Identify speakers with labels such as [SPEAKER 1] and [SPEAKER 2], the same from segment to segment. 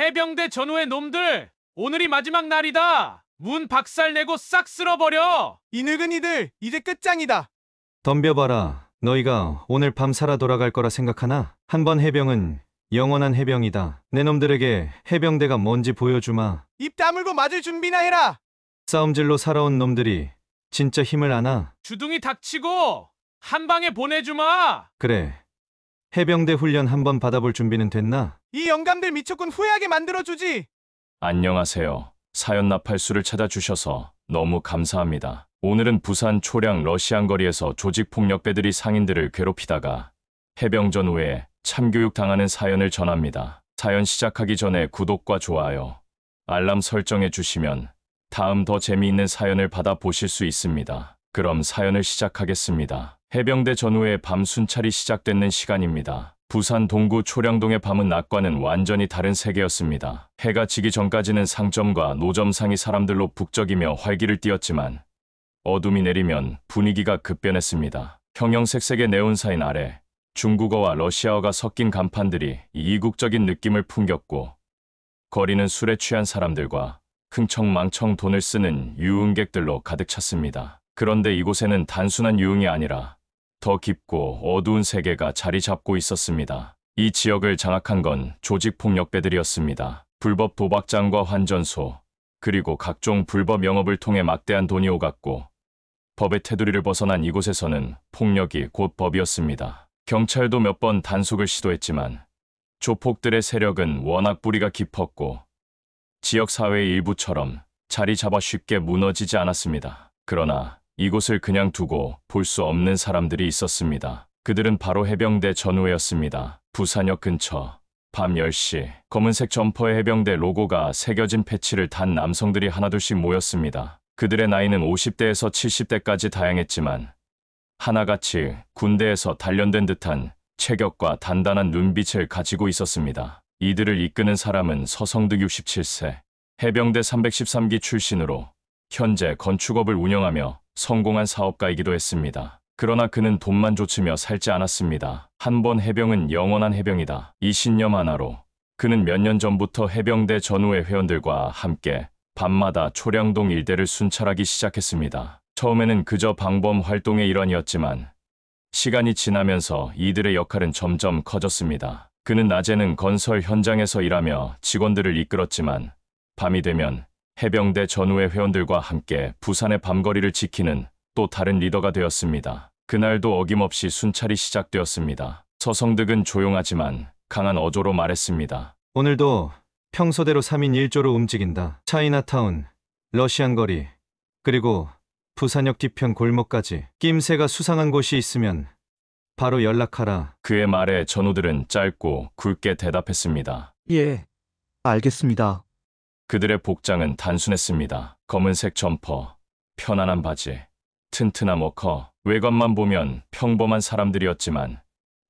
[SPEAKER 1] 해병대 전우의 놈들, 오늘이 마지막 날이다. 문 박살내고 싹 쓸어버려.
[SPEAKER 2] 이 늙은 이들 이제 끝장이다.
[SPEAKER 3] 덤벼봐라. 너희가 오늘 밤 살아 돌아갈 거라 생각하나? 한 번 해병은 영원한 해병이다. 내 놈들에게 해병대가 뭔지 보여주마.
[SPEAKER 2] 입 다물고 맞을 준비나 해라.
[SPEAKER 3] 싸움질로 살아온 놈들이 진짜 힘을 아나?
[SPEAKER 1] 주둥이 닥치고 한 방에 보내주마.
[SPEAKER 3] 그래. 해병대 훈련 한번 받아볼 준비는 됐나?
[SPEAKER 2] 이 영감들 미쳤군 후회하게 만들어주지.
[SPEAKER 4] 안녕하세요. 사연 나팔수를 찾아주셔서 너무 감사합니다. 오늘은 부산 초량 러시안 거리에서 조직폭력배들이 상인들을 괴롭히다가 해병 전후에 참교육 당하는 사연을 전합니다. 사연 시작하기 전에 구독과 좋아요, 알람 설정해 주시면 다음 더 재미있는 사연을 받아보실 수 있습니다. 그럼 사연을 시작하겠습니다. 해병대 전후에 밤 순찰이 시작되는 시간입니다. 부산 동구 초량동의 밤은 낮과는 완전히 다른 세계였습니다. 해가 지기 전까지는 상점과 노점상이 사람들로 북적이며 활기를 띠었지만 어둠이 내리면 분위기가 급변했습니다. 형형색색의 네온사인 아래 중국어와 러시아어가 섞인 간판들이 이국적인 느낌을 풍겼고 거리는 술에 취한 사람들과 흥청망청 돈을 쓰는 유흥객들로 가득 찼습니다. 그런데 이곳에는 단순한 유흥이 아니라 더 깊고 어두운 세계가 자리 잡고 있었습니다. 이 지역을 장악한 건 조직폭력배들이었습니다. 불법 도박장과 환전소, 그리고 각종 불법 영업을 통해 막대한 돈이 오갔고 법의 테두리를 벗어난 이곳에서는 폭력이 곧 법이었습니다. 경찰도 몇 번 단속을 시도했지만 조폭들의 세력은 워낙 뿌리가 깊었고 지역사회의 일부처럼 자리 잡아 쉽게 무너지지 않았습니다. 그러나 이곳을 그냥 두고 볼 수 없는 사람들이 있었습니다. 그들은 바로 해병대 전우회였습니다. 부산역 근처 밤 10시 검은색 점퍼에 해병대 로고가 새겨진 패치를 단 남성들이 하나둘씩 모였습니다. 그들의 나이는 50대에서 70대까지 다양했지만 하나같이 군대에서 단련된 듯한 체격과 단단한 눈빛을 가지고 있었습니다. 이들을 이끄는 사람은 서성득 67세, 해병대 313기 출신으로 현재 건축업을 운영하며 성공한 사업가이기도 했습니다. 그러나 그는 돈만 좇으며 살지 않았습니다. 한 번 해병은 영원한 해병이다. 이 신념 하나로 그는 몇 년 전부터 해병대 전후의 회원들과 함께 밤마다 초량동 일대를 순찰하기 시작했습니다. 처음에는 그저 방범 활동의 일환이었지만 시간이 지나면서 이들의 역할은 점점 커졌습니다. 그는 낮에는 건설 현장에서 일하며 직원들을 이끌었지만 밤이 되면 해병대 전후의 회원들과 함께 부산의 밤거리를 지키는 또 다른 리더가 되었습니다. 그날도 어김없이 순찰이 시작되었습니다. 서성득은 조용하지만 강한 어조로 말했습니다.
[SPEAKER 3] 오늘도 평소대로 3인 1조로 움직인다. 차이나타운, 러시안 거리, 그리고 부산역 뒤편 골목까지 낌새가 수상한 곳이 있으면 바로 연락하라.
[SPEAKER 4] 그의 말에 전우들은 짧고 굵게 대답했습니다.
[SPEAKER 5] 예, 알겠습니다.
[SPEAKER 4] 그들의 복장은 단순했습니다. 검은색 점퍼, 편안한 바지, 튼튼한 워커. 외관만 보면 평범한 사람들이었지만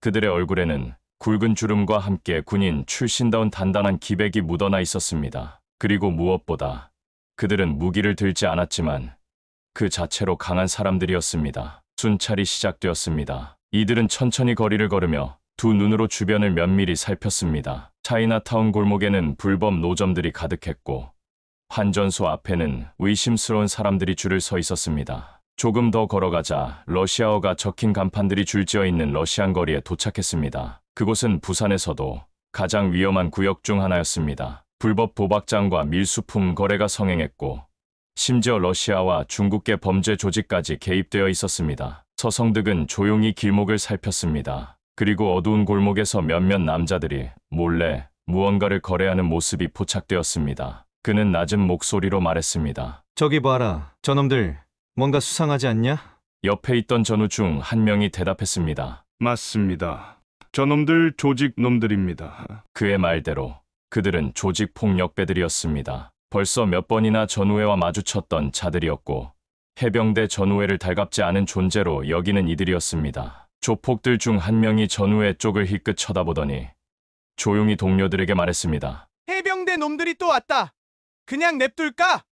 [SPEAKER 4] 그들의 얼굴에는 굵은 주름과 함께 군인 출신다운 단단한 기백이 묻어나 있었습니다. 그리고 무엇보다 그들은 무기를 들지 않았지만 그 자체로 강한 사람들이었습니다. 순찰이 시작되었습니다. 이들은 천천히 거리를 걸으며 두 눈으로 주변을 면밀히 살폈습니다. 차이나타운 골목에는 불법 노점들이 가득했고 환전소 앞에는 의심스러운 사람들이 줄을 서 있었습니다. 조금 더 걸어가자 러시아어가 적힌 간판들이 줄지어 있는 러시안 거리에 도착했습니다. 그곳은 부산에서도 가장 위험한 구역 중 하나였습니다. 불법 도박장과 밀수품 거래가 성행했고 심지어 러시아와 중국계 범죄 조직까지 개입되어 있었습니다. 서성득은 조용히 길목을 살폈습니다. 그리고 어두운 골목에서 몇몇 남자들이 몰래 무언가를 거래하는 모습이 포착되었습니다. 그는 낮은 목소리로 말했습니다.
[SPEAKER 3] 저기 봐라. 저놈들 뭔가 수상하지 않냐?
[SPEAKER 4] 옆에 있던 전우 중 한 명이 대답했습니다.
[SPEAKER 6] 맞습니다. 저놈들 조직놈들입니다.
[SPEAKER 4] 그의 말대로 그들은 조직폭력배들이었습니다. 벌써 몇 번이나 전우회와 마주쳤던 자들이었고 해병대 전우회를 달갑지 않은 존재로 여기는 이들이었습니다. 조폭들 중 한 명이 전우회 쪽을 희끗 쳐다보더니 조용히 동료들에게 말했습니다.
[SPEAKER 2] 해병대 놈들이 또 왔다. 그냥 냅둘까?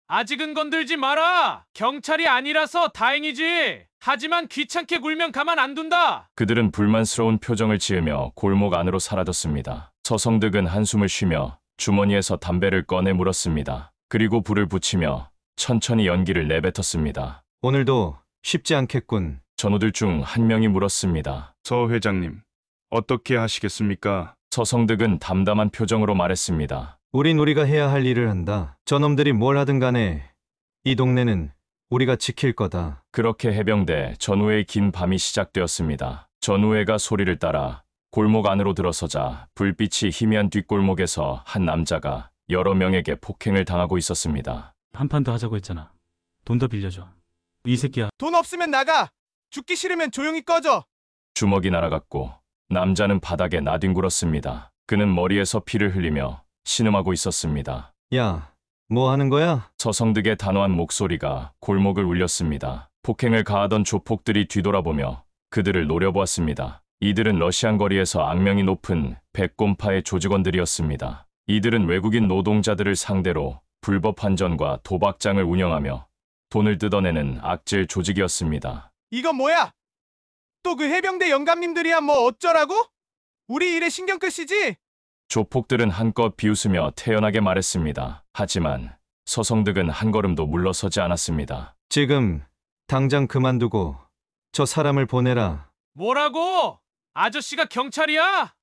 [SPEAKER 1] 아직은 건들지 마라. 경찰이 아니라서 다행이지. 하지만 귀찮게 굴면 가만 안 둔다.
[SPEAKER 4] 그들은 불만스러운 표정을 지으며 골목 안으로 사라졌습니다. 서성득은 한숨을 쉬며 주머니에서 담배를 꺼내 물었습니다. 그리고 불을 붙이며 천천히 연기를 내뱉었습니다.
[SPEAKER 3] 오늘도 쉽지 않겠군.
[SPEAKER 4] 전우들 중 한 명이 물었습니다.
[SPEAKER 6] 서 회장님, 어떻게 하시겠습니까?
[SPEAKER 4] 서성득은 담담한 표정으로 말했습니다.
[SPEAKER 3] 우린 우리가 해야 할 일을 한다. 저놈들이 뭘 하든 간에 이 동네는 우리가 지킬 거다.
[SPEAKER 4] 그렇게 해병대 전우회의 긴 밤이 시작되었습니다. 전우회가 소리를 따라 골목 안으로 들어서자 불빛이 희미한 뒷골목에서 한 남자가 여러 명에게 폭행을 당하고 있었습니다.
[SPEAKER 7] 한 판 더 하자고 했잖아. 돈 더 빌려줘. 이 새끼야.
[SPEAKER 2] 돈 없으면 나가. 죽기 싫으면 조용히 꺼져.
[SPEAKER 4] 주먹이 날아갔고 남자는 바닥에 나뒹굴었습니다. 그는 머리에서 피를 흘리며 신음하고 있었습니다.
[SPEAKER 3] 야, 뭐 하는 거야?
[SPEAKER 4] 서성득의 단호한 목소리가 골목을 울렸습니다. 폭행을 가하던 조폭들이 뒤돌아보며 그들을 노려보았습니다. 이들은 러시안 거리에서 악명이 높은 백곰파의 조직원들이었습니다. 이들은 외국인 노동자들을 상대로 불법 환전과 도박장을 운영하며 돈을 뜯어내는 악질 조직이었습니다.
[SPEAKER 2] 이건 뭐야? 또 그 해병대 영감님들이야 뭐 어쩌라고? 우리 일에 신경 끄시지?
[SPEAKER 4] 조폭들은 한껏 비웃으며 태연하게 말했습니다. 하지만 서성득은 한 걸음도 물러서지 않았습니다.
[SPEAKER 3] 지금 당장 그만두고 저 사람을 보내라.
[SPEAKER 1] 뭐라고? 아저씨가 경찰이야?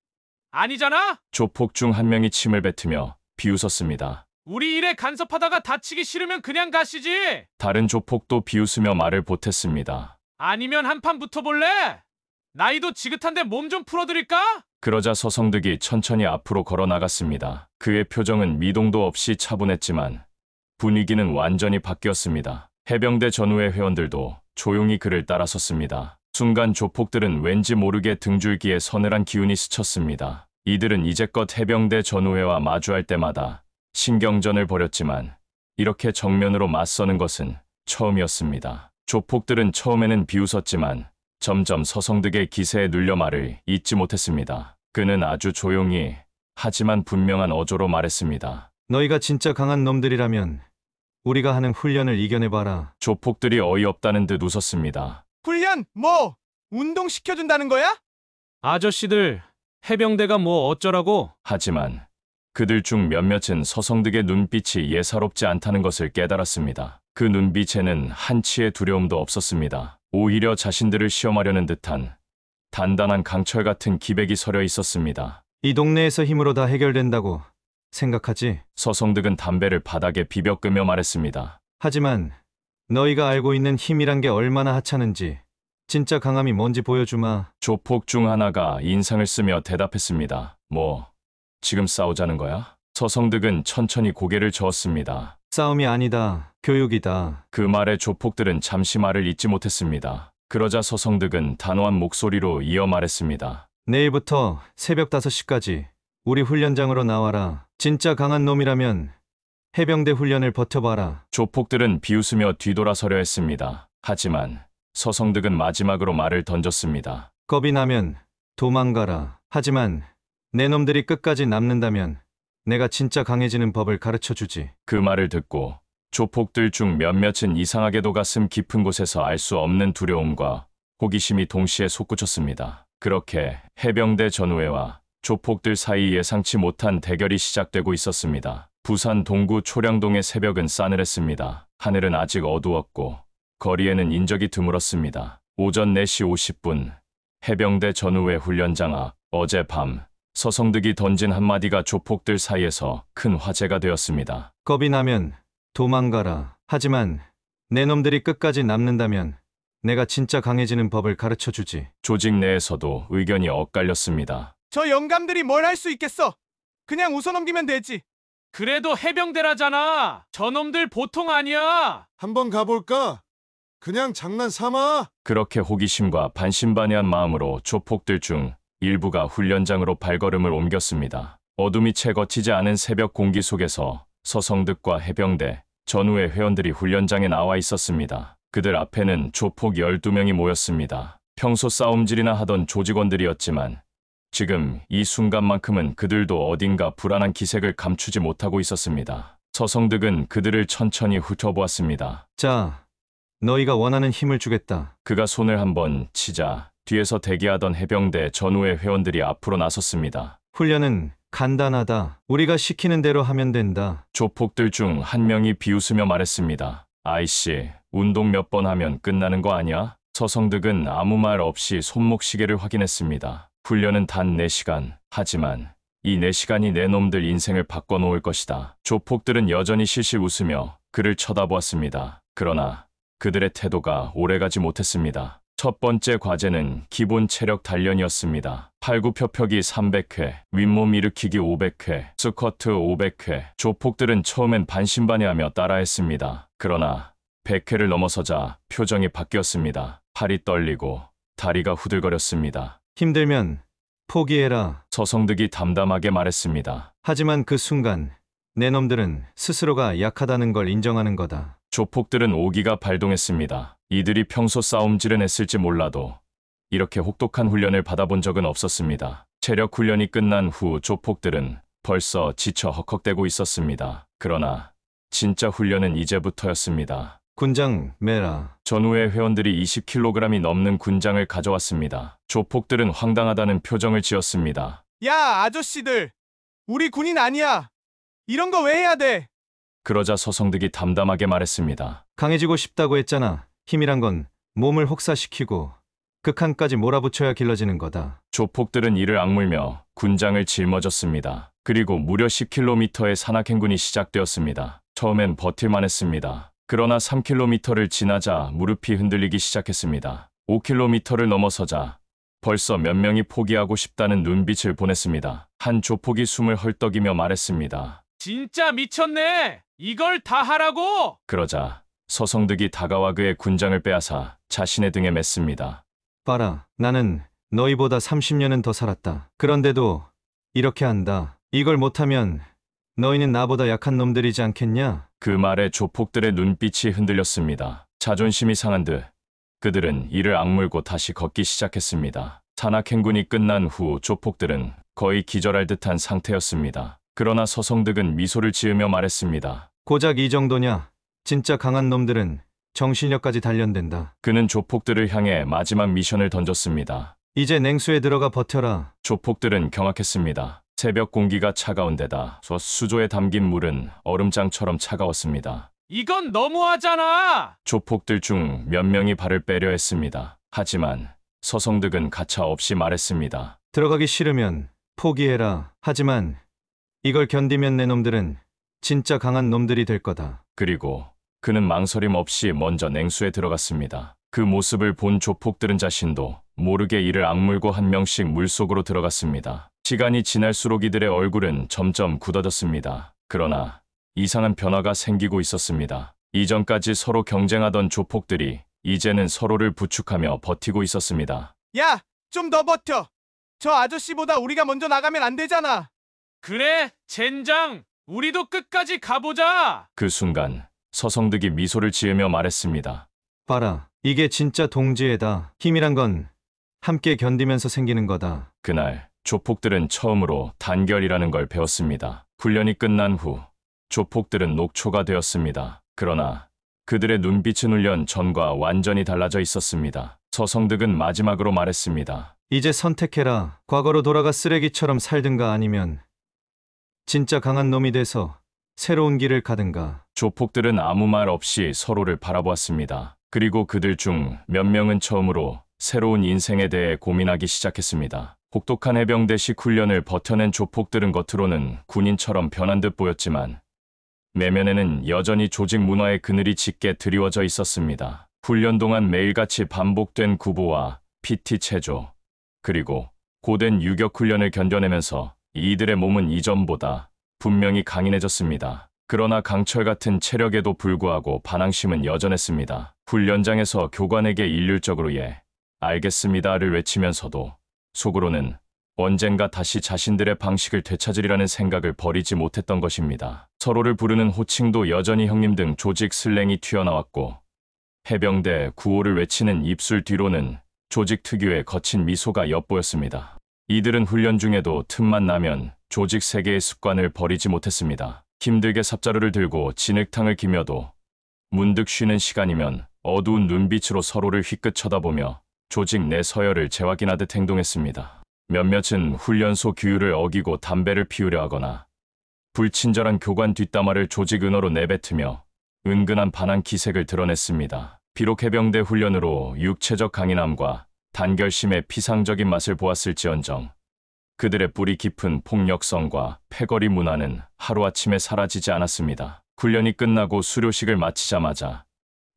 [SPEAKER 1] 아니잖아?
[SPEAKER 4] 조폭 중 한 명이 침을 뱉으며 비웃었습니다.
[SPEAKER 1] 우리 일에 간섭하다가 다치기 싫으면 그냥 가시지.
[SPEAKER 4] 다른 조폭도 비웃으며 말을 보탰습니다.
[SPEAKER 1] 아니면 한판 붙어볼래? 나이도 지긋한데 몸 좀 풀어드릴까?
[SPEAKER 4] 그러자 서성득이 천천히 앞으로 걸어 나갔습니다. 그의 표정은 미동도 없이 차분했지만 분위기는 완전히 바뀌었습니다. 해병대 전후의 회원들도 조용히 그를 따라섰습니다. 순간 조폭들은 왠지 모르게 등줄기에 서늘한 기운이 스쳤습니다. 이들은 이제껏 해병대 전후회와 마주할 때마다 신경전을 벌였지만 이렇게 정면으로 맞서는 것은 처음이었습니다. 조폭들은 처음에는 비웃었지만 점점 서성득의 기세에 눌려 말을 잇지 못했습니다. 그는 아주 조용히 하지만 분명한 어조로 말했습니다.
[SPEAKER 3] 너희가 진짜 강한 놈들이라면 우리가 하는 훈련을 이겨내봐라.
[SPEAKER 4] 조폭들이 어이없다는 듯 웃었습니다.
[SPEAKER 2] 훈련 뭐 운동 시켜준다는 거야?
[SPEAKER 1] 아저씨들, 해병대가 뭐 어쩌라고?
[SPEAKER 4] 하지만 그들 중 몇몇은 서성득의 눈빛이 예사롭지 않다는 것을 깨달았습니다. 그 눈빛에는 한치의 두려움도 없었습니다. 오히려 자신들을 시험하려는 듯한 단단한 강철 같은 기백이 서려 있었습니다.
[SPEAKER 3] 이 동네에서 힘으로 다 해결된다고 생각하지?
[SPEAKER 4] 서성득은 담배를 바닥에 비벼 끄며 말했습니다.
[SPEAKER 3] 하지만 너희가 알고 있는 힘이란 게 얼마나 하찮은지 진짜 강함이 뭔지 보여주마.
[SPEAKER 4] 조폭 중 하나가 인상을 쓰며 대답했습니다. 뭐, 지금 싸우자는 거야? 서성득은 천천히 고개를 저었습니다.
[SPEAKER 3] 싸움이 아니다. 교육이다.
[SPEAKER 4] 그 말에 조폭들은 잠시 말을 잇지 못했습니다. 그러자 서성득은 단호한 목소리로 이어 말했습니다.
[SPEAKER 3] 내일부터 새벽 5시까지 우리 훈련장으로 나와라. 진짜 강한 놈이라면 해병대 훈련을 버텨봐라.
[SPEAKER 4] 조폭들은 비웃으며 뒤돌아서려 했습니다. 하지만 서성득은 마지막으로 말을 던졌습니다.
[SPEAKER 3] 겁이 나면 도망가라. 하지만 내 놈들이 끝까지 남는다면 내가 진짜 강해지는 법을 가르쳐주지.
[SPEAKER 4] 그 말을 듣고 조폭들 중 몇몇은 이상하게도 가슴 깊은 곳에서 알 수 없는 두려움과 호기심이 동시에 솟구쳤습니다. 그렇게 해병대 전후회와 조폭들 사이 예상치 못한 대결이 시작되고 있었습니다. 부산 동구 초량동의 새벽은 싸늘했습니다. 하늘은 아직 어두웠고 거리에는 인적이 드물었습니다. 오전 4시 50분 해병대 전후회 훈련장 앞. 어젯밤 서성득이 던진 한마디가 조폭들 사이에서 큰 화제가 되었습니다.
[SPEAKER 3] 겁이 나면 도망가라. 하지만 내 놈들이 끝까지 남는다면 내가 진짜 강해지는 법을 가르쳐주지.
[SPEAKER 4] 조직 내에서도 의견이 엇갈렸습니다.
[SPEAKER 2] 저 영감들이 뭘 할 수 있겠어? 그냥 웃어넘기면 되지.
[SPEAKER 1] 그래도 해병대라잖아. 저놈들 보통 아니야.
[SPEAKER 8] 한번 가볼까? 그냥 장난 삼아.
[SPEAKER 4] 그렇게 호기심과 반신반의한 마음으로 조폭들 중 일부가 훈련장으로 발걸음을 옮겼습니다. 어둠이 채 거치지 않은 새벽 공기 속에서 서성득과 해병대, 전후의 회원들이 훈련장에 나와 있었습니다. 그들 앞에는 조폭 12명이 모였습니다. 평소 싸움질이나 하던 조직원들이었지만 지금 이 순간만큼은 그들도 어딘가 불안한 기색을 감추지 못하고 있었습니다. 서성득은 그들을 천천히 훑어보았습니다.
[SPEAKER 3] 자, 너희가 원하는 힘을 주겠다.
[SPEAKER 4] 그가 손을 한번 치자 뒤에서 대기하던 해병대 전후의 회원들이 앞으로 나섰습니다.
[SPEAKER 3] 훈련은 간단하다. 우리가 시키는 대로 하면 된다.
[SPEAKER 4] 조폭들 중 한 명이 비웃으며 말했습니다. 아이씨, 운동 몇 번 하면 끝나는 거 아니야? 서성득은 아무 말 없이 손목시계를 확인했습니다. 훈련은 단 4시간. 하지만 이 4시간이 내 놈들 인생을 바꿔놓을 것이다. 조폭들은 여전히 실실 웃으며 그를 쳐다보았습니다. 그러나 그들의 태도가 오래가지 못했습니다. 첫 번째 과제는 기본 체력 단련이었습니다. 팔굽혀펴기 300회, 윗몸 일으키기 500회, 스쿼트 500회. 조폭들은 처음엔 반신반의하며 따라했습니다. 그러나 100회를 넘어서자 표정이 바뀌었습니다. 팔이 떨리고 다리가 후들거렸습니다.
[SPEAKER 3] 힘들면 포기해라.
[SPEAKER 4] 서성득이 담담하게 말했습니다.
[SPEAKER 3] 하지만 그 순간 내 놈들은 스스로가 약하다는 걸 인정하는 거다.
[SPEAKER 4] 조폭들은 오기가 발동했습니다. 이들이 평소 싸움질은 했을지 몰라도 이렇게 혹독한 훈련을 받아본 적은 없었습니다. 체력 훈련이 끝난 후 조폭들은 벌써 지쳐 헉헉대고 있었습니다. 그러나 진짜 훈련은 이제부터였습니다.
[SPEAKER 3] 군장 매라.
[SPEAKER 4] 전후에 회원들이 20kg이 넘는 군장을 가져왔습니다. 조폭들은 황당하다는 표정을 지었습니다.
[SPEAKER 2] 야, 아저씨들. 우리 군인 아니야. 이런 거 왜 해야 돼?
[SPEAKER 4] 그러자 서성득이 담담하게 말했습니다.
[SPEAKER 3] 강해지고 싶다고 했잖아. 힘이란 건 몸을 혹사시키고 극한까지 몰아붙여야 길러지는 거다.
[SPEAKER 4] 조폭들은 이를 악물며 군장을 짊어졌습니다. 그리고 무려 10km의 산악행군이 시작되었습니다. 처음엔 버틸만 했습니다. 그러나 3km를 지나자 무릎이 흔들리기 시작했습니다. 5km를 넘어서자 벌써 몇 명이 포기하고 싶다는 눈빛을 보냈습니다. 한 조폭이 숨을 헐떡이며 말했습니다.
[SPEAKER 1] 진짜 미쳤네. 이걸 다 하라고?
[SPEAKER 4] 그러자 서성득이 다가와 그의 군장을 빼앗아 자신의 등에 맸습니다.
[SPEAKER 3] 봐라. 나는 너희보다 30년은 더 살았다. 그런데도 이렇게 한다. 이걸 못하면 너희는 나보다 약한 놈들이지 않겠냐?
[SPEAKER 4] 그 말에 조폭들의 눈빛이 흔들렸습니다. 자존심이 상한 듯 그들은 이를 악물고 다시 걷기 시작했습니다. 산악행군이 끝난 후 조폭들은 거의 기절할 듯한 상태였습니다. 그러나 서성득은 미소를 지으며 말했습니다.
[SPEAKER 3] 고작 이 정도냐? 진짜 강한 놈들은 정신력까지 단련된다.
[SPEAKER 4] 그는 조폭들을 향해 마지막 미션을 던졌습니다.
[SPEAKER 3] 이제 냉수에 들어가 버텨라.
[SPEAKER 4] 조폭들은 경악했습니다. 새벽 공기가 차가운 데다 수조에 담긴 물은 얼음장처럼 차가웠습니다.
[SPEAKER 1] 이건 너무하잖아.
[SPEAKER 4] 조폭들 중 몇 명이 발을 빼려 했습니다. 하지만 서성득은 가차없이 말했습니다.
[SPEAKER 3] 들어가기 싫으면 포기해라. 하지만 이걸 견디면 내 놈들은 진짜 강한 놈들이 될 거다.
[SPEAKER 4] 그리고 그는 망설임 없이 먼저 냉수에 들어갔습니다. 그 모습을 본 조폭들은 자신도 모르게 이를 악물고 한 명씩 물속으로 들어갔습니다. 시간이 지날수록 이들의 얼굴은 점점 굳어졌습니다. 그러나 이상한 변화가 생기고 있었습니다. 이전까지 서로 경쟁하던 조폭들이 이제는 서로를 부축하며 버티고 있었습니다.
[SPEAKER 2] 야, 좀 더 버텨. 저 아저씨보다 우리가 먼저 나가면 안 되잖아.
[SPEAKER 1] 그래, 젠장. 우리도 끝까지 가보자.
[SPEAKER 4] 그 순간 서성득이 미소를 지으며 말했습니다.
[SPEAKER 3] 봐라. 이게 진짜 동지애다. 힘이란 건 함께 견디면서 생기는 거다.
[SPEAKER 4] 그날 조폭들은 처음으로 단결이라는 걸 배웠습니다. 훈련이 끝난 후 조폭들은 녹초가 되었습니다. 그러나 그들의 눈빛은 훈련 전과 완전히 달라져 있었습니다. 서성득은 마지막으로 말했습니다.
[SPEAKER 3] 이제 선택해라. 과거로 돌아가 쓰레기처럼 살든가 아니면 진짜 강한 놈이 돼서 새로운 길을 가든가.
[SPEAKER 4] 조폭들은 아무 말 없이 서로를 바라보았습니다. 그리고 그들 중 몇 명은 처음으로 새로운 인생에 대해 고민하기 시작했습니다. 혹독한 해병대식 훈련을 버텨낸 조폭들은 겉으로는 군인처럼 변한 듯 보였지만 내면에는 여전히 조직 문화의 그늘이 짙게 드리워져 있었습니다. 훈련 동안 매일같이 반복된 구보와 PT 체조, 그리고 고된 유격 훈련을 견뎌내면서 이들의 몸은 이전보다 분명히 강인해졌습니다. 그러나 강철 같은 체력에도 불구하고 반항심은 여전했습니다. 훈련장에서 교관에게 일률적으로 예, 알겠습니다를 외치면서도 속으로는 언젠가 다시 자신들의 방식을 되찾으리라는 생각을 버리지 못했던 것입니다. 서로를 부르는 호칭도 여전히 형님 등 조직 슬랭이 튀어나왔고 해병대 구호를 외치는 입술 뒤로는 조직 특유의 거친 미소가 엿보였습니다. 이들은 훈련 중에도 틈만 나면 조직 세계의 습관을 버리지 못했습니다. 힘들게 삽자루를 들고 진흙탕을 기며도 문득 쉬는 시간이면 어두운 눈빛으로 서로를 휘끗 쳐다보며 조직 내 서열을 재확인하듯 행동했습니다. 몇몇은 훈련소 규율을 어기고 담배를 피우려 하거나 불친절한 교관 뒷담화를 조직 은어로 내뱉으며 은근한 반항 기색을 드러냈습니다. 비록 해병대 훈련으로 육체적 강인함과 단결심의 피상적인 맛을 보았을지언정 그들의 뿌리 깊은 폭력성과 패거리 문화는 하루아침에 사라지지 않았습니다. 훈련이 끝나고 수료식을 마치자마자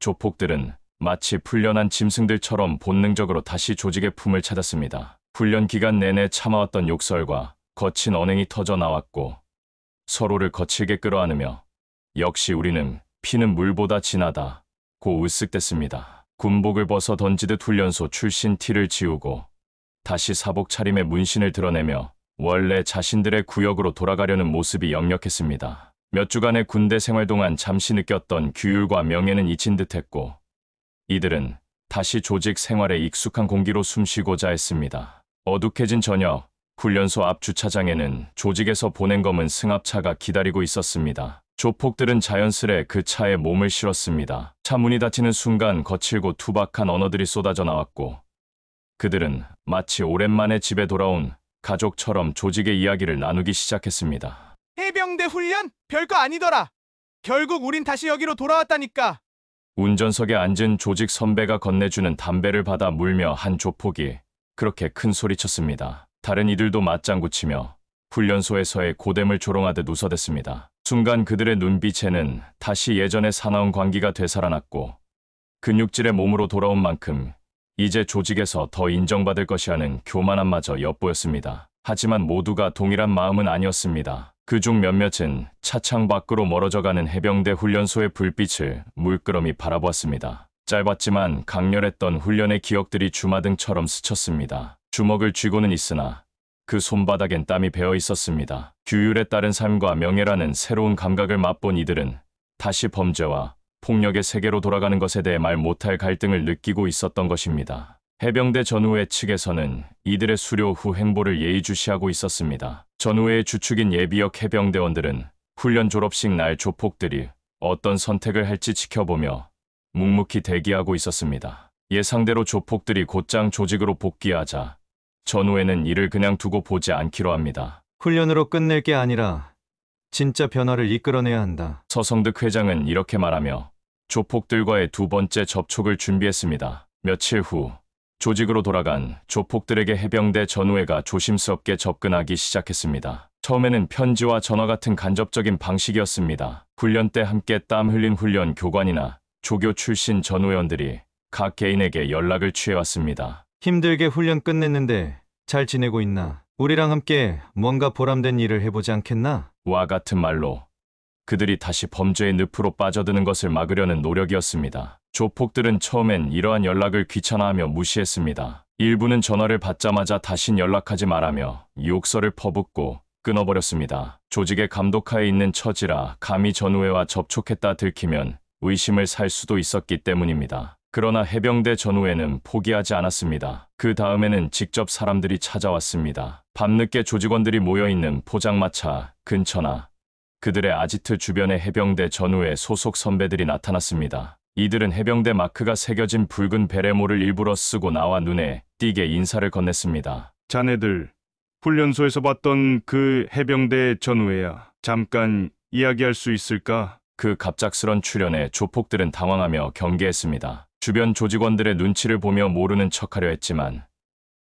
[SPEAKER 4] 조폭들은 마치 풀려난 짐승들처럼 본능적으로 다시 조직의 품을 찾았습니다. 훈련 기간 내내 참아왔던 욕설과 거친 언행이 터져 나왔고 서로를 거칠게 끌어안으며 역시 우리는 피는 물보다 진하다 고 으쓱댔습니다. 군복을 벗어 던지듯 훈련소 출신 티를 지우고 다시 사복 차림의 문신을 드러내며 원래 자신들의 구역으로 돌아가려는 모습이 역력했습니다. 몇 주간의 군대 생활 동안 잠시 느꼈던 규율과 명예는 잊힌 듯했고 이들은 다시 조직 생활에 익숙한 공기로 숨쉬고자 했습니다. 어둑해진 저녁, 훈련소 앞 주차장에는 조직에서 보낸 검은 승합차가 기다리고 있었습니다. 조폭들은 자연스레 그 차에 몸을 실었습니다. 차 문이 닫히는 순간 거칠고 투박한 언어들이 쏟아져 나왔고 그들은 마치 오랜만에 집에 돌아온 가족처럼 조직의 이야기를 나누기 시작했습니다.
[SPEAKER 2] 해병대 훈련? 별거 아니더라. 결국 우린 다시 여기로 돌아왔다니까.
[SPEAKER 4] 운전석에 앉은 조직 선배가 건네주는 담배를 받아 물며 한 조폭이 그렇게 큰 소리쳤습니다. 다른 이들도 맞장구 치며 훈련소에서의 고됨을 조롱하듯 웃어댔습니다. 순간 그들의 눈빛에는 다시 예전의 사나운 광기가 되살아났고 근육질의 몸으로 돌아온 만큼 이제 조직에서 더 인정받을 것이라는 교만함마저 엿보였습니다. 하지만 모두가 동일한 마음은 아니었습니다. 그중 몇몇은 차창 밖으로 멀어져가는 해병대 훈련소의 불빛을 물끄러미 바라보았습니다. 짧았지만 강렬했던 훈련의 기억들이 주마등처럼 스쳤습니다. 주먹을 쥐고는 있으나 그 손바닥엔 땀이 배어 있었습니다. 규율에 따른 삶과 명예라는 새로운 감각을 맛본 이들은 다시 범죄와 폭력의 세계로 돌아가는 것에 대해 말 못할 갈등을 느끼고 있었던 것입니다. 해병대 전우회 측에서는 이들의 수료 후 행보를 예의주시하고 있었습니다. 전우회의 주축인 예비역 해병대원들은 훈련 졸업식 날 조폭들이 어떤 선택을 할지 지켜보며 묵묵히 대기하고 있었습니다. 예상대로 조폭들이 곧장 조직으로 복귀하자 전우회는 이를 그냥 두고 보지 않기로 합니다.
[SPEAKER 3] 훈련으로 끝낼 게 아니라 진짜 변화를 이끌어내야 한다.
[SPEAKER 4] 서성득 회장은 이렇게 말하며 조폭들과의 두 번째 접촉을 준비했습니다. 며칠 후 조직으로 돌아간 조폭들에게 해병대 전우회가 조심스럽게 접근하기 시작했습니다. 처음에는 편지와 전화 같은 간접적인 방식이었습니다. 훈련 때 함께 땀 흘린 훈련 교관이나 조교 출신 전우회원들이 각 개인에게 연락을 취해왔습니다.
[SPEAKER 3] 힘들게 훈련 끝냈는데 잘 지내고 있나? 우리랑 함께 뭔가 보람된 일을 해보지 않겠나?
[SPEAKER 4] 와 같은 말로 그들이 다시 범죄의 늪으로 빠져드는 것을 막으려는 노력이었습니다. 조폭들은 처음엔 이러한 연락을 귀찮아하며 무시했습니다. 일부는 전화를 받자마자 다신 연락하지 말라며 욕설을 퍼붓고 끊어버렸습니다. 조직의 감독하에 있는 처지라 감히 전우회와 접촉했다 들키면 의심을 살 수도 있었기 때문입니다. 그러나 해병대 전우회는 포기하지 않았습니다. 그 다음에는 직접 사람들이 찾아왔습니다. 밤늦게 조직원들이 모여있는 포장마차 근처나 그들의 아지트 주변에 해병대 전우회 소속 선배들이 나타났습니다. 이들은 해병대 마크가 새겨진 붉은 베레모를 일부러 쓰고 나와 눈에 띄게 인사를 건넸습니다.
[SPEAKER 6] 자네들 훈련소에서 봤던 그 해병대 전우회야. 잠깐 이야기할 수 있을까?
[SPEAKER 4] 그 갑작스런 출연에 조폭들은 당황하며 경계했습니다. 주변 조직원들의 눈치를 보며 모르는 척하려 했지만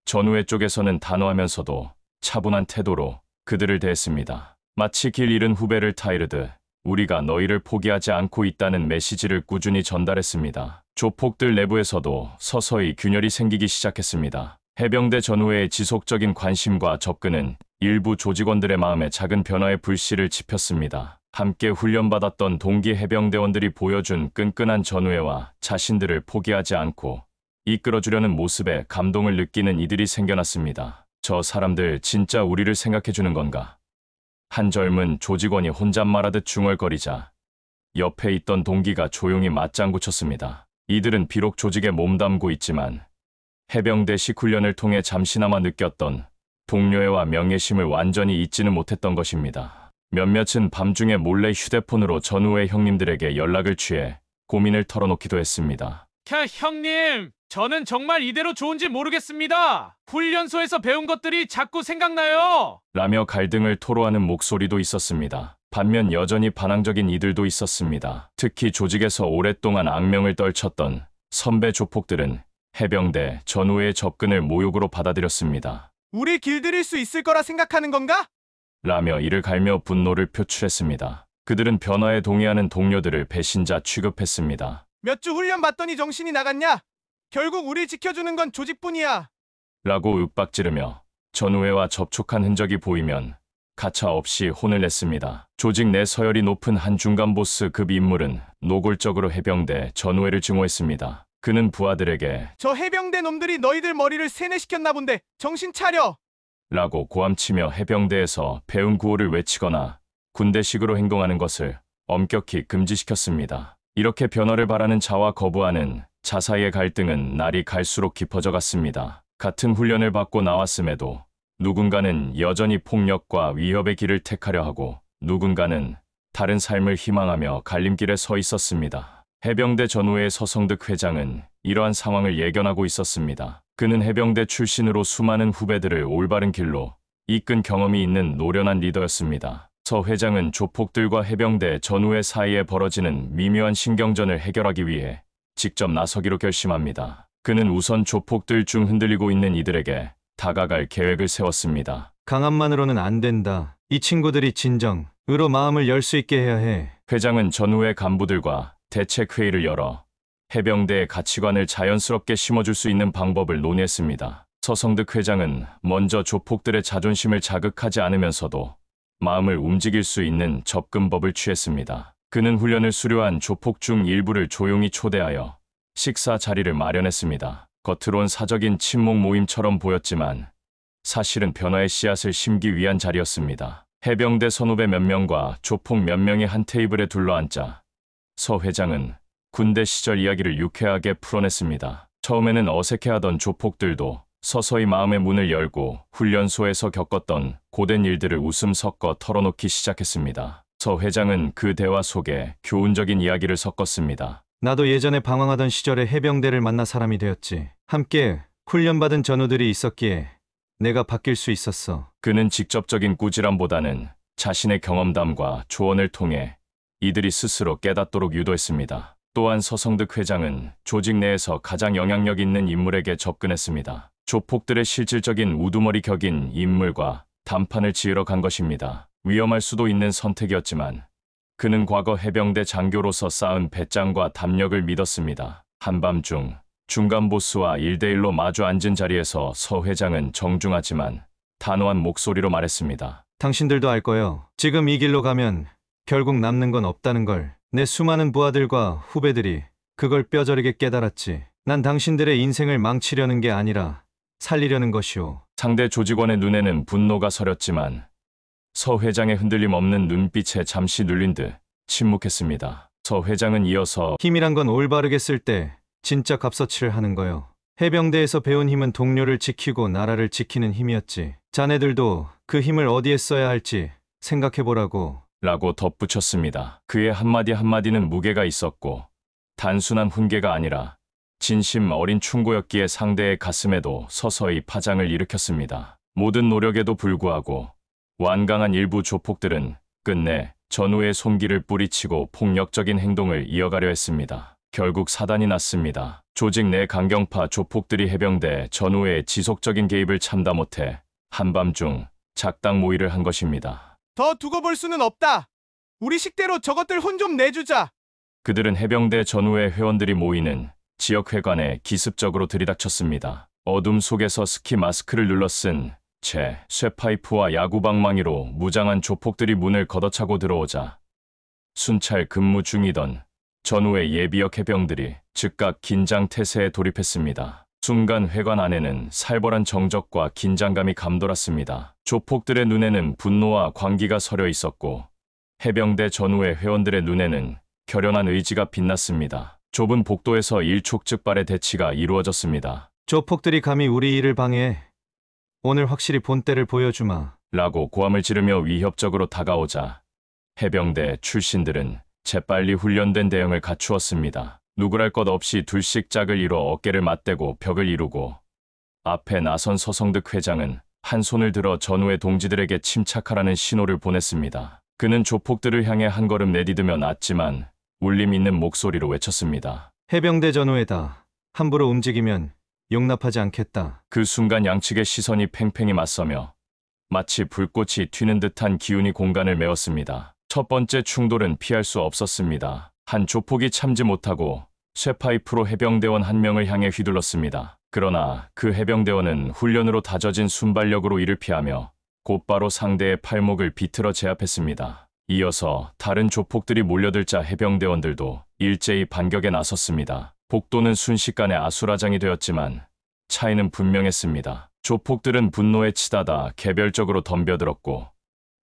[SPEAKER 4] 전우회 쪽에서는 단호하면서도 차분한 태도로 그들을 대했습니다. 마치 길 잃은 후배를 타이르듯 우리가 너희를 포기하지 않고 있다는 메시지를 꾸준히 전달했습니다. 조폭들 내부에서도 서서히 균열이 생기기 시작했습니다. 해병대 전우회의 지속적인 관심과 접근은 일부 조직원들의 마음에 작은 변화의 불씨를 지폈습니다. 함께 훈련받았던 동기 해병대원들이 보여준 끈끈한 전우회와 자신들을 포기하지 않고 이끌어주려는 모습에 감동을 느끼는 이들이 생겨났습니다. 저 사람들 진짜 우리를 생각해주는 건가? 한 젊은 조직원이 혼잣말하듯 중얼거리자 옆에 있던 동기가 조용히 맞장구 쳤습니다. 이들은 비록 조직에 몸담고 있지만 해병대식 훈련을 통해 잠시나마 느꼈던 동료애와 명예심을 완전히 잊지는 못했던 것입니다. 몇몇은 밤중에 몰래 휴대폰으로 전우회 형님들에게 연락을 취해 고민을 털어놓기도 했습니다.
[SPEAKER 1] 형님, 저는 정말 이대로 좋은지 모르겠습니다. 훈련소에서 배운 것들이 자꾸 생각나요.
[SPEAKER 4] 라며 갈등을 토로하는 목소리도 있었습니다. 반면 여전히 반항적인 이들도 있었습니다. 특히 조직에서 오랫동안 악명을 떨쳤던 선배 조폭들은 해병대 전우회의 접근을 모욕으로 받아들였습니다.
[SPEAKER 2] 우리 길들일 수 있을 거라 생각하는 건가?
[SPEAKER 4] 라며 이를 갈며 분노를 표출했습니다. 그들은 변화에 동의하는 동료들을 배신자 취급했습니다.
[SPEAKER 2] 몇 주 훈련 받더니 정신이 나갔냐? 결국 우리 지켜주는 건 조직뿐이야.
[SPEAKER 4] 라고 윽박지르며 전우회와 접촉한 흔적이 보이면 가차 없이 혼을 냈습니다. 조직 내 서열이 높은 한 중간 보스급 인물은 노골적으로 해병대 전우회를 증오했습니다. 그는 부하들에게
[SPEAKER 2] 저 해병대 놈들이 너희들 머리를 세뇌시켰나 본데 정신 차려.
[SPEAKER 4] 라고 고함치며 해병대에서 배운 구호를 외치거나 군대식으로 행동하는 것을 엄격히 금지시켰습니다. 이렇게 변화를 바라는 자와 거부하는 자 사이의 갈등은 날이 갈수록 깊어져 갔습니다. 같은 훈련을 받고 나왔음에도 누군가는 여전히 폭력과 위협의 길을 택하려 하고 누군가는 다른 삶을 희망하며 갈림길에 서 있었습니다. 해병대 전우회의 서성득 회장은 이러한 상황을 예견하고 있었습니다. 그는 해병대 출신으로 수많은 후배들을 올바른 길로 이끈 경험이 있는 노련한 리더였습니다. 서 회장은 조폭들과 해병대 전우회 사이에 벌어지는 미묘한 신경전을 해결하기 위해 직접 나서기로 결심합니다. 그는 우선 조폭들 중 흔들리고 있는 이들에게 다가갈 계획을 세웠습니다.
[SPEAKER 3] 강함만으로는 안 된다. 이 친구들이 진정으로 마음을 열 수 있게 해야 해.
[SPEAKER 4] 회장은 전우회 간부들과 대책회의를 열어 해병대의 가치관을 자연스럽게 심어줄 수 있는 방법을 논의했습니다. 서성득 회장은 먼저 조폭들의 자존심을 자극하지 않으면서도 마음을 움직일 수 있는 접근법을 취했습니다. 그는 훈련을 수료한 조폭 중 일부를 조용히 초대하여 식사 자리를 마련했습니다. 겉으론 사적인 친목 모임처럼 보였지만 사실은 변화의 씨앗을 심기 위한 자리였습니다. 해병대 선후배 몇 명과 조폭 몇 명이 한 테이블에 둘러앉자 서 회장은 군대 시절 이야기를 유쾌하게 풀어냈습니다. 처음에는 어색해하던 조폭들도 서서히 마음의 문을 열고 훈련소에서 겪었던 고된 일들을 웃음 섞어 털어놓기 시작했습니다. 서 회장은 그 대화 속에 교훈적인 이야기를 섞었습니다.
[SPEAKER 3] 나도 예전에 방황하던 시절에 해병대를 만나 사람이 되었지. 함께 훈련받은 전우들이 있었기에 내가 바뀔 수 있었어.
[SPEAKER 4] 그는 직접적인 꾸지람보다는 자신의 경험담과 조언을 통해 이들이 스스로 깨닫도록 유도했습니다. 또한 서성득 회장은 조직 내에서 가장 영향력 있는 인물에게 접근했습니다. 조폭들의 실질적인 우두머리 격인 인물과 담판을 지으러 간 것입니다. 위험할 수도 있는 선택이었지만 그는 과거 해병대 장교로서 쌓은 배짱과 담력을 믿었습니다. 한밤중 중간 보스와 1대1로 마주 앉은 자리에서 서 회장은 정중하지만 단호한 목소리로 말했습니다.
[SPEAKER 3] 당신들도 알 거요. 지금 이 길로 가면 결국 남는 건 없다는 걸. 내 수많은 부하들과 후배들이 그걸 뼈저리게 깨달았지. 난 당신들의 인생을 망치려는 게 아니라 살리려는 것이오.
[SPEAKER 4] 상대 조직원의 눈에는 분노가 서렸지만 서 회장의 흔들림 없는 눈빛에 잠시 눌린 듯 침묵했습니다. 서 회장은 이어서
[SPEAKER 3] 힘이란 건 올바르게 쓸 때 진짜 값어치를 하는 거요. 해병대에서 배운 힘은 동료를 지키고 나라를 지키는 힘이었지. 자네들도 그 힘을 어디에 써야 할지 생각해보라고.
[SPEAKER 4] 라고 덧붙였습니다. 그의 한마디 한마디는 무게가 있었고 단순한 훈계가 아니라 진심 어린 충고였기에 상대의 가슴에도 서서히 파장을 일으켰습니다. 모든 노력에도 불구하고 완강한 일부 조폭들은 끝내 전우의 손길을 뿌리치고 폭력적인 행동을 이어가려 했습니다. 결국 사단이 났습니다. 조직 내 강경파 조폭들이 해병대 전우의 지속적인 개입을 참다 못해 한밤중 작당 모의를 한 것입니다.
[SPEAKER 2] 더 두고 볼 수는 없다. 우리 식대로 저것들 혼 좀 내주자. 그들은
[SPEAKER 4] 해병대 전우회 회원들이 모이는 지역회관에 기습적으로 들이닥쳤습니다. 어둠 속에서 스키 마스크를 눌러 쓴 채 쇠파이프와 야구방망이로 무장한 조폭들이 문을 걷어차고 들어오자 순찰 근무 중이던 전우회 예비역 해병들이 즉각 긴장 태세에 돌입했습니다. 순간 회관 안에는 살벌한 정적과 긴장감이 감돌았습니다. 조폭들의 눈에는 분노와 광기가 서려 있었고 해병대 전우회 회원들의 눈에는 결연한 의지가 빛났습니다. 좁은 복도에서 일촉즉발의 대치가 이루어졌습니다.
[SPEAKER 3] 조폭들이 감히 우리 일을 방해해. 오늘 확실히 본때를 보여주마.
[SPEAKER 4] 라고 고함을 지르며 위협적으로 다가오자 해병대 출신들은 재빨리 훈련된 대응을 갖추었습니다. 누구랄 것 없이 둘씩 짝을 이뤄 어깨를 맞대고 벽을 이루고 앞에 나선 서성득 회장은 한 손을 들어 전우의 동지들에게 침착하라는 신호를 보냈습니다. 그는 조폭들을 향해 한 걸음 내디디며 낮지만 울림 있는 목소리로 외쳤습니다.
[SPEAKER 3] 해병대 전우회다. 함부로 움직이면 용납하지 않겠다.
[SPEAKER 4] 그 순간 양측의 시선이 팽팽히 맞서며 마치 불꽃이 튀는 듯한 기운이 공간을 메웠습니다. 첫 번째 충돌은 피할 수 없었습니다. 한 조폭이 참지 못하고 쇠파이프로 해병대원 한 명을 향해 휘둘렀습니다. 그러나 그 해병대원은 훈련으로 다져진 순발력으로 이를 피하며 곧바로 상대의 팔목을 비틀어 제압했습니다. 이어서 다른 조폭들이 몰려들자 해병대원들도 일제히 반격에 나섰습니다. 복도는 순식간에 아수라장이 되었지만 차이는 분명했습니다. 조폭들은 분노에 치닫아 개별적으로 덤벼들었고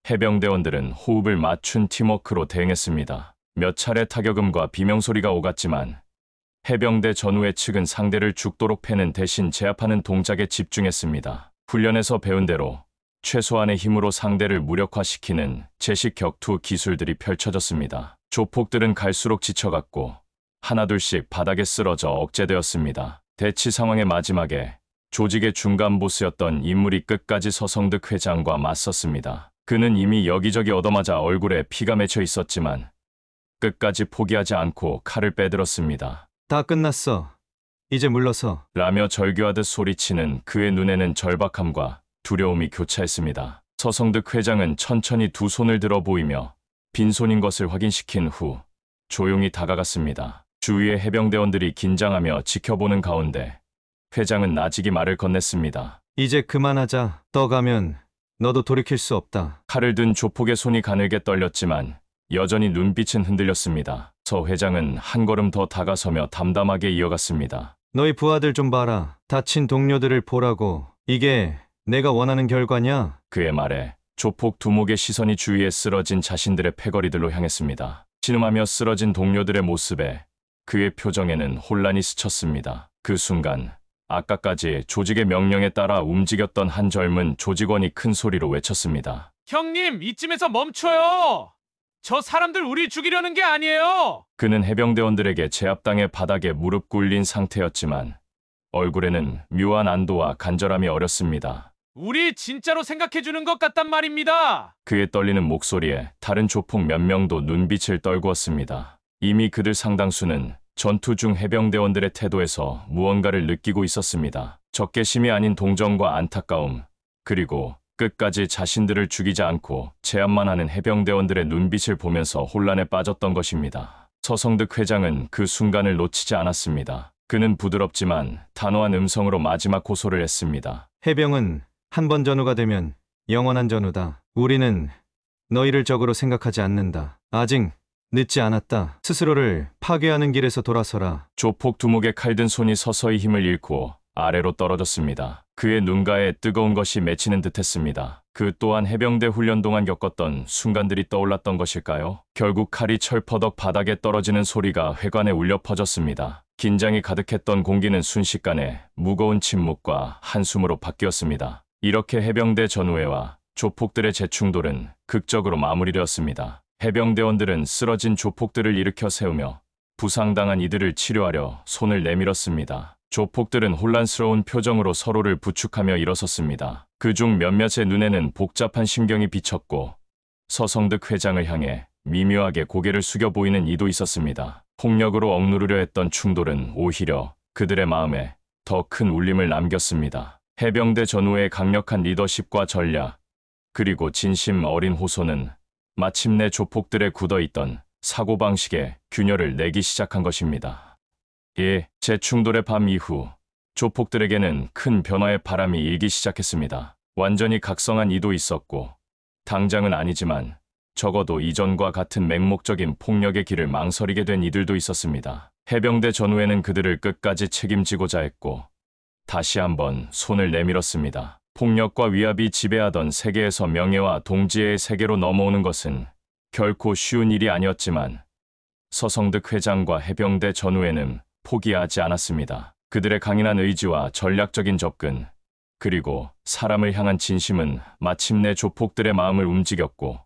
[SPEAKER 4] 해병대원들은 호흡을 맞춘 팀워크로 대응했습니다. 몇 차례 타격음과 비명소리가 오갔지만 해병대 전우회 측은 상대를 죽도록 패는 대신 제압하는 동작에 집중했습니다. 훈련에서 배운 대로 최소한의 힘으로 상대를 무력화시키는 제식 격투 기술들이 펼쳐졌습니다. 조폭들은 갈수록 지쳐갔고 하나둘씩 바닥에 쓰러져 억제되었습니다. 대치 상황의 마지막에 조직의 중간 보스였던 인물이 끝까지 서성득 회장과 맞섰습니다. 그는 이미 여기저기 얻어맞아 얼굴에 피가 맺혀 있었지만 끝까지 포기하지 않고 칼을 빼들었습니다.
[SPEAKER 3] 다 끝났어. 이제 물러서.
[SPEAKER 4] 라며 절규하듯 소리치는 그의 눈에는 절박함과 두려움이 교차했습니다. 서성득 회장은 천천히 두 손을 들어 보이며 빈손인 것을 확인시킨 후 조용히 다가갔습니다. 주위의 해병대원들이 긴장하며 지켜보는 가운데 회장은 나직이 말을 건넸습니다.
[SPEAKER 3] 이제 그만하자. 떠가면 너도 돌이킬 수 없다.
[SPEAKER 4] 칼을 든 조폭의 손이 가늘게 떨렸지만 여전히 눈빛은 흔들렸습니다. 서 회장은 한 걸음 더 다가서며 담담하게 이어갔습니다.
[SPEAKER 3] 너희 부하들 좀 봐라. 다친 동료들을 보라고. 이게 내가 원하는 결과냐?
[SPEAKER 4] 그의 말에 조폭 두목의 시선이 주위에 쓰러진 자신들의 패거리들로 향했습니다. 신음하며 쓰러진 동료들의 모습에 그의 표정에는 혼란이 스쳤습니다. 그 순간 아까까지 조직의 명령에 따라 움직였던 한 젊은 조직원이 큰 소리로 외쳤습니다.
[SPEAKER 1] 형님, 이쯤에서 멈춰요. 저 사람들 우리 죽이려는 게 아니에요.
[SPEAKER 4] 그는 해병대원들에게 제압당해 바닥에 무릎 꿇린 상태였지만 얼굴에는 묘한 안도와 간절함이 어렸습니다.
[SPEAKER 1] 우리 진짜로 생각해주는 것 같단 말입니다.
[SPEAKER 4] 그의 떨리는 목소리에 다른 조폭 몇 명도 눈빛을 떨구었습니다. 이미 그들 상당수는 전투 중 해병대원들의 태도에서 무언가를 느끼고 있었습니다. 적개심이 아닌 동정과 안타까움, 그리고 끝까지 자신들을 죽이지 않고 제압만 하는 해병대원들의 눈빛을 보면서 혼란에 빠졌던 것입니다. 서성득 회장은 그 순간을 놓치지 않았습니다. 그는 부드럽지만 단호한 음성으로 마지막 호소를 했습니다.
[SPEAKER 3] 해병은 한 번 전우가 되면 영원한 전우다. 우리는 너희를 적으로 생각하지 않는다. 아직 늦지 않았다. 스스로를 파괴하는 길에서 돌아서라.
[SPEAKER 4] 조폭 두목의 칼든 손이 서서히 힘을 잃고 아래로 떨어졌습니다. 그의 눈가에 뜨거운 것이 맺히는 듯했습니다. 그 또한 해병대 훈련 동안 겪었던 순간들이 떠올랐던 것일까요? 결국 칼이 철퍼덕 바닥에 떨어지는 소리가 회관에 울려 퍼졌습니다. 긴장이 가득했던 공기는 순식간에 무거운 침묵과 한숨으로 바뀌었습니다. 이렇게 해병대 전우회와 조폭들의 재충돌은 극적으로 마무리되었습니다. 해병대원들은 쓰러진 조폭들을 일으켜 세우며 부상당한 이들을 치료하려 손을 내밀었습니다. 조폭들은 혼란스러운 표정으로 서로를 부축하며 일어섰습니다. 그중 몇몇의 눈에는 복잡한 심경이 비쳤고 서성득 회장을 향해 미묘하게 고개를 숙여 보이는 이도 있었습니다. 폭력으로 억누르려 했던 충돌은 오히려 그들의 마음에 더 큰 울림을 남겼습니다. 해병대 전우의 강력한 리더십과 전략, 그리고 진심 어린 호소는 마침내 조폭들의 굳어있던 사고방식에 균열을 내기 시작한 것입니다. 재충돌의 밤 이후 조폭들에게는 큰 변화의 바람이 일기 시작했습니다. 완전히 각성한 이도 있었고 당장은 아니지만 적어도 이전과 같은 맹목적인 폭력의 길을 망설이게 된 이들도 있었습니다. 해병대 전우회는 그들을 끝까지 책임지고자 했고 다시 한번 손을 내밀었습니다. 폭력과 위압이 지배하던 세계에서 명예와 동지애의 세계로 넘어오는 것은 결코 쉬운 일이 아니었지만 서성득 회장과 해병대 전우회는 포기하지 않았습니다. 그들의 강인한 의지와 전략적인 접근, 그리고 사람을 향한 진심은 마침내 조폭들의 마음을 움직였고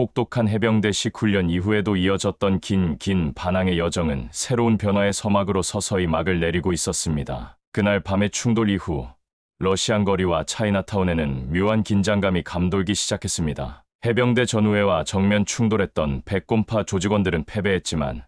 [SPEAKER 4] 혹독한 해병대식 훈련 이후에도 이어졌던 긴 반항의 여정은 새로운 변화의 서막으로 서서히 막을 내리고 있었습니다. 그날 밤의 충돌 이후 러시안 거리와 차이나타운에는 묘한 긴장감이 감돌기 시작했습니다. 해병대 전우회와 정면 충돌했던 백곰파 조직원들은 패배했지만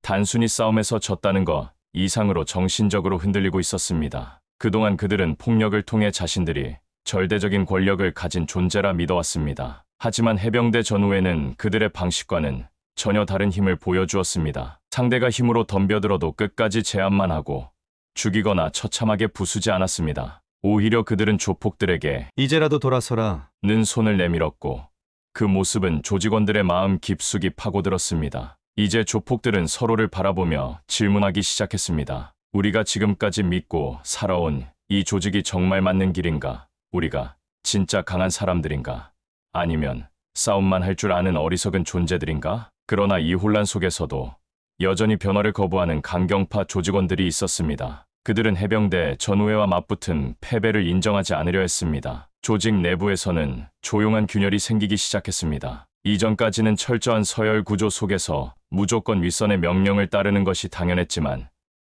[SPEAKER 4] 단순히 싸움에서 졌다는 것 이상으로 정신적으로 흔들리고 있었습니다. 그동안 그들은 폭력을 통해 자신들이 절대적인 권력을 가진 존재라 믿어왔습니다. 하지만 해병대 전우회는 그들의 방식과는 전혀 다른 힘을 보여주었습니다. 상대가 힘으로 덤벼들어도 끝까지 제압만 하고 죽이거나 처참하게 부수지 않았습니다. 오히려 그들은 조폭들에게
[SPEAKER 3] 이제라도 돌아서라.
[SPEAKER 4] 는 손을 내밀었고 그 모습은 조직원들의 마음 깊숙이 파고들었습니다. 이제 조폭들은 서로를 바라보며 질문하기 시작했습니다. 우리가 지금까지 믿고 살아온 이 조직이 정말 맞는 길인가? 우리가 진짜 강한 사람들인가? 아니면 싸움만 할 줄 아는 어리석은 존재들인가? 그러나 이 혼란 속에서도 여전히 변화를 거부하는 강경파 조직원들이 있었습니다. 그들은 해병대 전우회와 맞붙은 패배를 인정하지 않으려 했습니다. 조직 내부에서는 조용한 균열이 생기기 시작했습니다. 이전까지는 철저한 서열 구조 속에서 무조건 윗선의 명령을 따르는 것이 당연했지만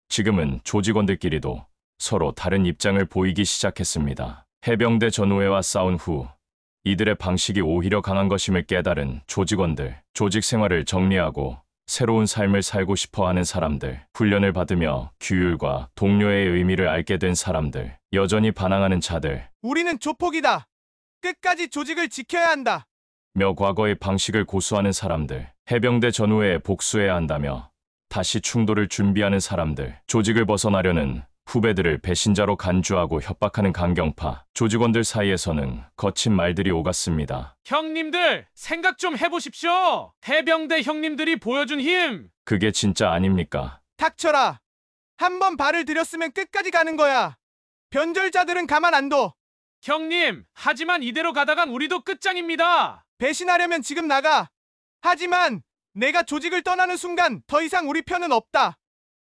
[SPEAKER 4] 지금은 조직원들끼리도 서로 다른 입장을 보이기 시작했습니다. 해병대 전우회와 싸운 후 이들의 방식이 오히려 강한 것임을 깨달은 조직원들, 조직 생활을 정리하고 새로운 삶을 살고 싶어하는 사람들, 훈련을 받으며 규율과 동료의 의미를 알게 된 사람들, 여전히 반항하는 자들,
[SPEAKER 2] 우리는 조폭이다. 끝까지 조직을 지켜야 한다.
[SPEAKER 4] 며 과거의 방식을 고수하는 사람들, 해병대 전후회에 복수해야 한다며 다시 충돌을 준비하는 사람들, 조직을 벗어나려는 후배들을 배신자로 간주하고 협박하는 강경파, 조직원들 사이에서는 거친 말들이 오갔습니다.
[SPEAKER 1] 형님들 생각 좀 해보십시오. 해병대 형님들이 보여준 힘.
[SPEAKER 4] 그게 진짜 아닙니까?
[SPEAKER 2] 닥쳐라. 한 번 발을 들였으면 끝까지 가는 거야. 변절자들은 가만 안 둬.
[SPEAKER 1] 형님, 하지만 이대로 가다간 우리도 끝장입니다.
[SPEAKER 2] 배신하려면 지금 나가. 하지만 내가 조직을 떠나는 순간 더 이상 우리 편은 없다.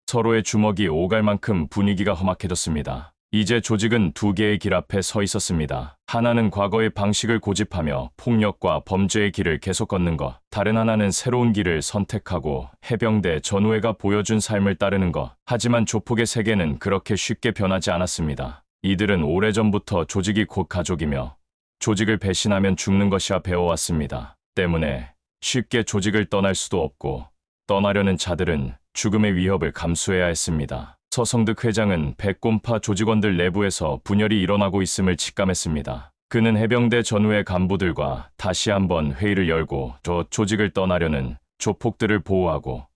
[SPEAKER 4] 서로의 주먹이 오갈 만큼 분위기가 험악해졌습니다. 이제 조직은 두 개의 길 앞에 서 있었습니다. 하나는 과거의 방식을 고집하며 폭력과 범죄의 길을 계속 걷는 것, 다른 하나는 새로운 길을 선택하고 해병대 전우회가 보여준 삶을 따르는 것. 하지만 조폭의 세계는 그렇게 쉽게 변하지 않았습니다. 이들은 오래전부터 조직이 곧 가족이며 조직을 배신하면 죽는 것이야 배워왔습니다. 때문에 쉽게 조직을 떠날 수도 없고 떠나려는 자들은 죽음의 위협을 감수해야 했습니다. 서성득 회장은 백곰파 조직원들 내부에서 분열이 일어나고 있음을 직감했습니다. 그는 해병대 전후의 간부들과 다시 한번 회의를 열고 저 조직을 떠나려는 조폭들을 보호하고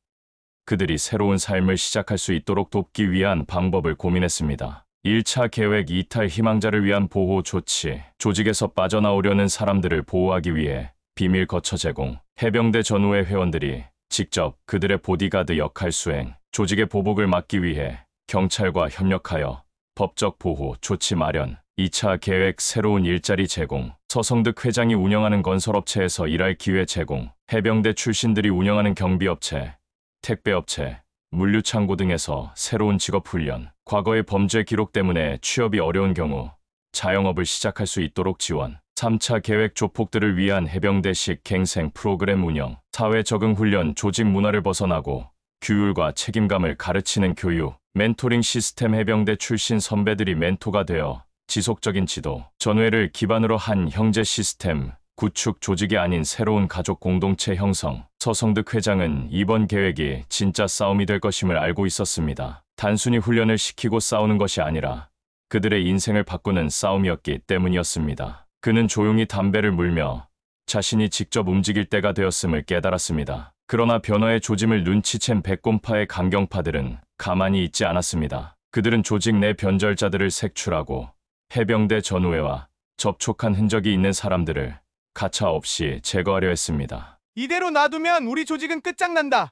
[SPEAKER 4] 그들이 새로운 삶을 시작할 수 있도록 돕기 위한 방법을 고민했습니다. 1차 계획 이탈 희망자를 위한 보호 조치, 조직에서 빠져나오려는 사람들을 보호하기 위해 비밀 거처 제공, 해병대 전후의 회원들이 직접 그들의 보디가드 역할 수행, 조직의 보복을 막기 위해 경찰과 협력하여 법적 보호 조치 마련, 2차 계획 새로운 일자리 제공, 서성득 회장이 운영하는 건설업체에서 일할 기회 제공, 해병대 출신들이 운영하는 경비업체, 택배업체, 물류창고 등에서 새로운 직업훈련, 과거의 범죄 기록 때문에 취업이 어려운 경우 자영업을 시작할 수 있도록 지원, 3차 계획 조폭들을 위한 해병대식 갱생 프로그램 운영, 사회 적응 훈련, 조직 문화를 벗어나고 규율과 책임감을 가르치는 교육, 멘토링 시스템, 해병대 출신 선배들이 멘토가 되어 지속적인 지도, 전회를 기반으로 한 형제 시스템, 구축, 조직이 아닌 새로운 가족 공동체 형성. 서성득 회장은 이번 계획이 진짜 싸움이 될 것임을 알고 있었습니다. 단순히 훈련을 시키고 싸우는 것이 아니라 그들의 인생을 바꾸는 싸움이었기 때문이었습니다. 그는 조용히 담배를 물며 자신이 직접 움직일 때가 되었음을 깨달았습니다. 그러나 변화의 조짐을 눈치챈 백곰파의 강경파들은 가만히 있지 않았습니다. 그들은 조직 내 변절자들을 색출하고 해병대 전후회와 접촉한 흔적이 있는 사람들을 가차없이 제거하려 했습니다.
[SPEAKER 2] 이대로 놔두면 우리 조직은 끝장난다.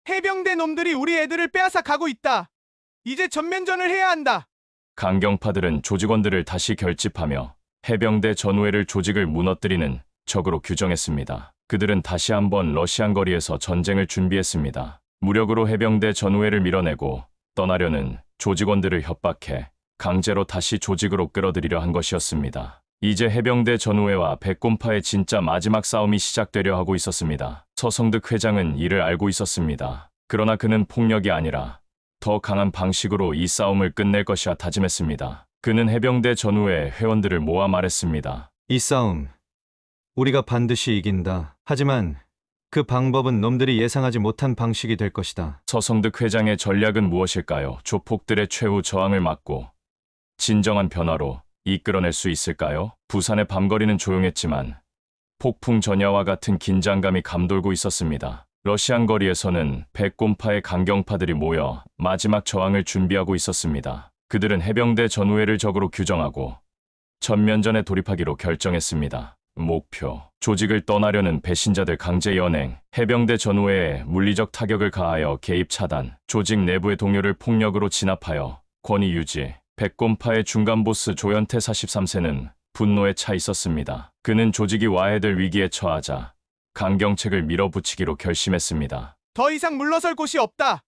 [SPEAKER 2] 해병대 놈들이 우리 애들을 빼앗아 가고 있다. 이제 전면전을 해야 한다.
[SPEAKER 4] 강경파들은 조직원들을 다시 결집하며 해병대 전후회를 조직을 무너뜨리는 적으로 규정했습니다. 그들은 다시 한번 러시안 거리에서 전쟁을 준비했습니다. 무력으로 해병대 전후회를 밀어내고 떠나려는 조직원들을 협박해 강제로 다시 조직으로 끌어들이려 한 것이었습니다. 이제 해병대 전우회와 백곰파의 진짜 마지막 싸움이 시작되려 하고 있었습니다. 서성득 회장은 이를 알고 있었습니다. 그러나 그는 폭력이 아니라 더 강한 방식으로 이 싸움을 끝낼 것이라 다짐했습니다. 그는 해병대 전우회 회원들을 모아 말했습니다.
[SPEAKER 3] 이 싸움 우리가 반드시 이긴다. 하지만 그 방법은 놈들이 예상하지 못한 방식이 될 것이다.
[SPEAKER 4] 서성득 회장의 전략은 무엇일까요? 조폭들의 최후 저항을 막고 진정한 변화로 이끌어낼 수 있을까요? 부산의 밤거리는 조용했지만 폭풍 전야와 같은 긴장감이 감돌고 있었습니다. 러시안 거리에서는 백곰파의 강경파들이 모여 마지막 저항을 준비하고 있었습니다. 그들은 해병대 전우회를 적으로 규정하고 전면전에 돌입하기로 결정했습니다. 목표, 조직을 떠나려는 배신자들 강제 연행, 해병대 전우회에 물리적 타격을 가하여 개입 차단, 조직 내부의 동료를 폭력으로 진압하여 권위 유지. 백곰파의 중간 보스 조현태 43세는 분노에 차 있었습니다. 그는 조직이 와해될 위기에 처하자 강경책을 밀어붙이기로 결심했습니다.
[SPEAKER 2] 더 이상 물러설 곳이 없다.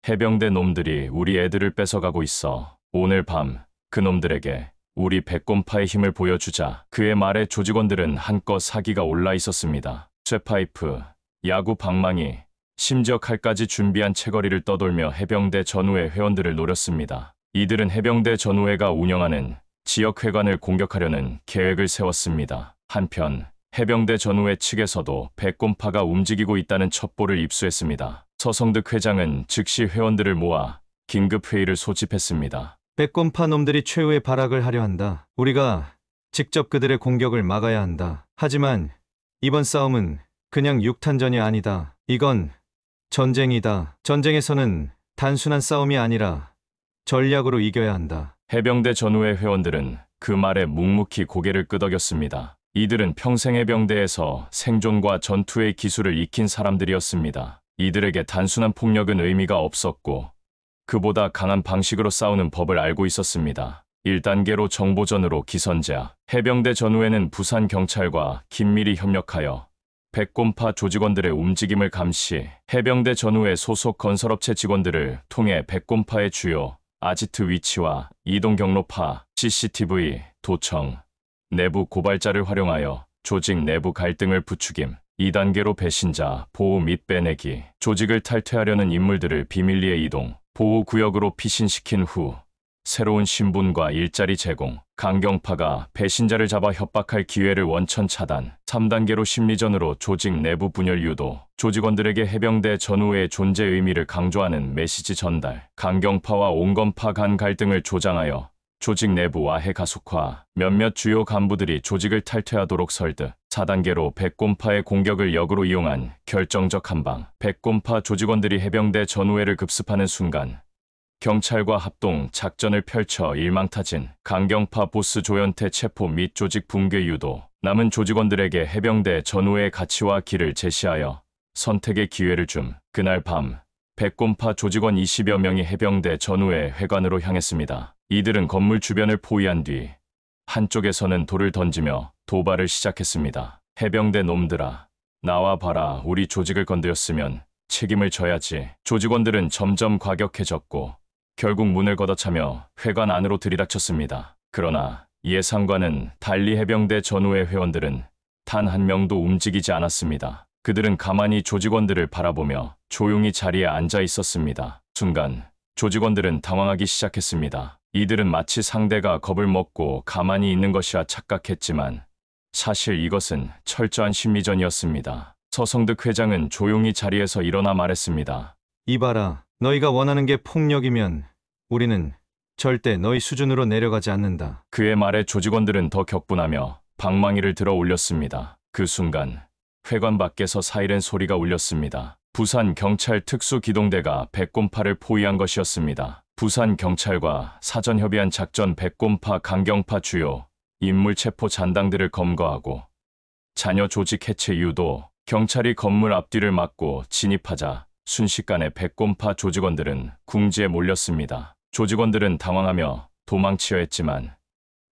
[SPEAKER 4] 해병대 놈들이 우리 애들을 뺏어가고 있어. 오늘 밤 그놈들에게 우리 백곰파의 힘을 보여주자. 그의 말에 조직원들은 한껏 사기가 올라 있었습니다. 쇠파이프, 야구 방망이, 심지어 칼까지 준비한 채거리를 떠돌며 해병대 전우회 회원들을 노렸습니다. 이들은 해병대 전우회가 운영하는 지역회관을 공격하려는 계획을 세웠습니다. 한편 해병대 전우회 측에서도 백곰파가 움직이고 있다는 첩보를 입수했습니다. 서성득 회장은 즉시 회원들을 모아 긴급회의를 소집했습니다.
[SPEAKER 3] 백곰파 놈들이 최후의 발악을 하려 한다. 우리가 직접 그들의 공격을 막아야 한다. 하지만 이번 싸움은 그냥 육탄전이 아니다. 이건 전쟁이다. 전쟁에서는 단순한 싸움이 아니라 전략으로 이겨야 한다.
[SPEAKER 4] 해병대 전우회 회원들은 그 말에 묵묵히 고개를 끄덕였습니다. 이들은 평생 해병대에서 생존과 전투의 기술을 익힌 사람들이었습니다. 이들에게 단순한 폭력은 의미가 없었고 그보다 강한 방식으로 싸우는 법을 알고 있었습니다. 1단계로 정보전으로 기선제압. 해병대 전우회는 부산 경찰과 긴밀히 협력하여 백곰파 조직원들의 움직임을 감시, 해병대 전우회 소속 건설업체 직원들을 통해 백곰파의 주요 아지트 위치와 이동 경로파, CCTV, 도청, 내부 고발자를 활용하여 조직 내부 갈등을 부추김. 2단계로 배신자, 보호 및 빼내기. 조직을 탈퇴하려는 인물들을 비밀리에 이동, 보호구역으로 피신시킨 후 새로운 신분과 일자리 제공. 강경파가 배신자를 잡아 협박할 기회를 원천 차단. 3단계로 심리전으로 조직 내부 분열 유도. 조직원들에게 해병대 전우회의 존재 의미를 강조하는 메시지 전달. 강경파와 온건파 간 갈등을 조장하여 조직 내부 와해 가속화. 몇몇 주요 간부들이 조직을 탈퇴하도록 설득. 4단계로 백곰파의 공격을 역으로 이용한 결정적 한방. 백곰파 조직원들이 해병대 전우회를 급습하는 순간 경찰과 합동 작전을 펼쳐 일망타진. 강경파 보스 조현태 체포 및 조직 붕괴 유도. 남은 조직원들에게 해병대 전우회의 가치와 길을 제시하여 선택의 기회를 줌. 그날 밤 백곰파 조직원 20여 명이 해병대 전우회 회관으로 향했습니다. 이들은 건물 주변을 포위한 뒤 한쪽에서는 돌을 던지며 도발을 시작했습니다. 해병대 놈들아, 나와 봐라. 우리 조직을 건드렸으면 책임을 져야지. 조직원들은 점점 과격해졌고 결국 문을 걷어차며 회관 안으로 들이닥쳤습니다. 그러나 예상과는 달리 해병대 전우회 회원들은 단 한 명도 움직이지 않았습니다. 그들은 가만히 조직원들을 바라보며 조용히 자리에 앉아 있었습니다. 순간 조직원들은 당황하기 시작했습니다. 이들은 마치 상대가 겁을 먹고 가만히 있는 것이라 착각했지만 사실 이것은 철저한 심리전이었습니다. 서성득 회장은 조용히 자리에서 일어나 말했습니다.
[SPEAKER 3] 이봐라, 너희가 원하는 게 폭력이면 우리는 절대 너희 수준으로 내려가지 않는다.
[SPEAKER 4] 그의 말에 조직원들은 더 격분하며 방망이를 들어 올렸습니다. 그 순간 회관 밖에서 사이렌 소리가 울렸습니다. 부산 경찰 특수기동대가 백곰파를 포위한 것이었습니다. 부산 경찰과 사전 협의한 작전. 백곰파 강경파 주요 인물 체포 잔당들을 검거하고 잔여 조직 해체 유도. 경찰이 건물 앞뒤를 막고 진입하자 순식간에 백곰파 조직원들은 궁지에 몰렸습니다. 조직원들은 당황하며 도망치려 했지만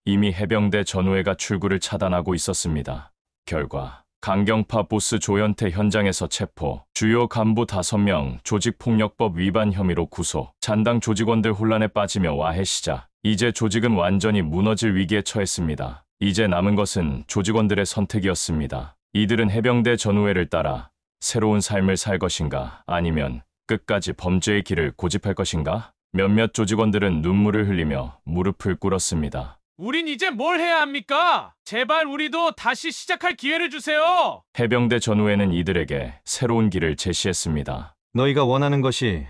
[SPEAKER 4] 이미 해병대 전우회가 출구를 차단하고 있었습니다. 결과 강경파 보스 조현태 현장에서 체포, 주요 간부 5명 조직폭력법 위반 혐의로 구속. 잔당 조직원들 혼란에 빠지며 와해 시작. 이제 조직은 완전히 무너질 위기에 처했습니다. 이제 남은 것은 조직원들의 선택이었습니다. 이들은 해병대 전우회를 따라 새로운 삶을 살 것인가, 아니면 끝까지 범죄의 길을 고집할 것인가? 몇몇 조직원들은 눈물을 흘리며 무릎을 꿇었습니다.
[SPEAKER 1] 우린 이제 뭘 해야 합니까? 제발 우리도 다시 시작할 기회를 주세요.
[SPEAKER 4] 해병대 전우회는 이들에게 새로운 길을 제시했습니다.
[SPEAKER 3] 너희가 원하는 것이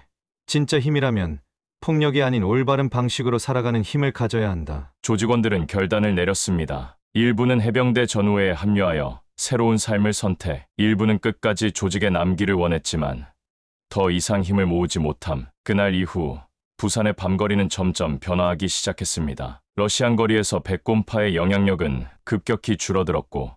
[SPEAKER 3] 진짜 힘이라면 폭력이 아닌 올바른 방식으로 살아가는 힘을 가져야 한다.
[SPEAKER 4] 조직원들은 결단을 내렸습니다. 일부는 해병대 전우회에 합류하여 새로운 삶을 선택, 일부는 끝까지 조직에 남기를 원했지만 더 이상 힘을 모으지 못함. 그날 이후 부산의 밤거리는 점점 변화하기 시작했습니다. 러시안 거리에서 백곰파의 영향력은 급격히 줄어들었고,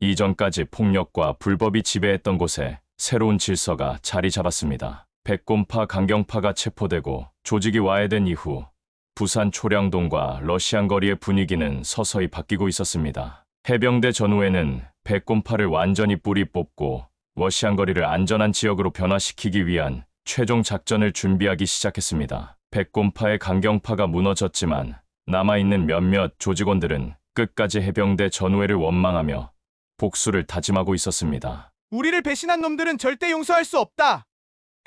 [SPEAKER 4] 이전까지 폭력과 불법이 지배했던 곳에 새로운 질서가 자리 잡았습니다. 백곰파, 강경파가 체포되고 조직이 와해된 이후 부산 초량동과 러시안 거리의 분위기는 서서히 바뀌고 있었습니다. 해병대 전우회는 백곰파를 완전히 뿌리 뽑고 러시안 거리를 안전한 지역으로 변화시키기 위한 최종 작전을 준비하기 시작했습니다. 백곰파의 강경파가 무너졌지만 남아있는 몇몇 조직원들은 끝까지 해병대 전우회를 원망하며 복수를 다짐하고 있었습니다.
[SPEAKER 2] 우리를 배신한 놈들은 절대 용서할 수 없다.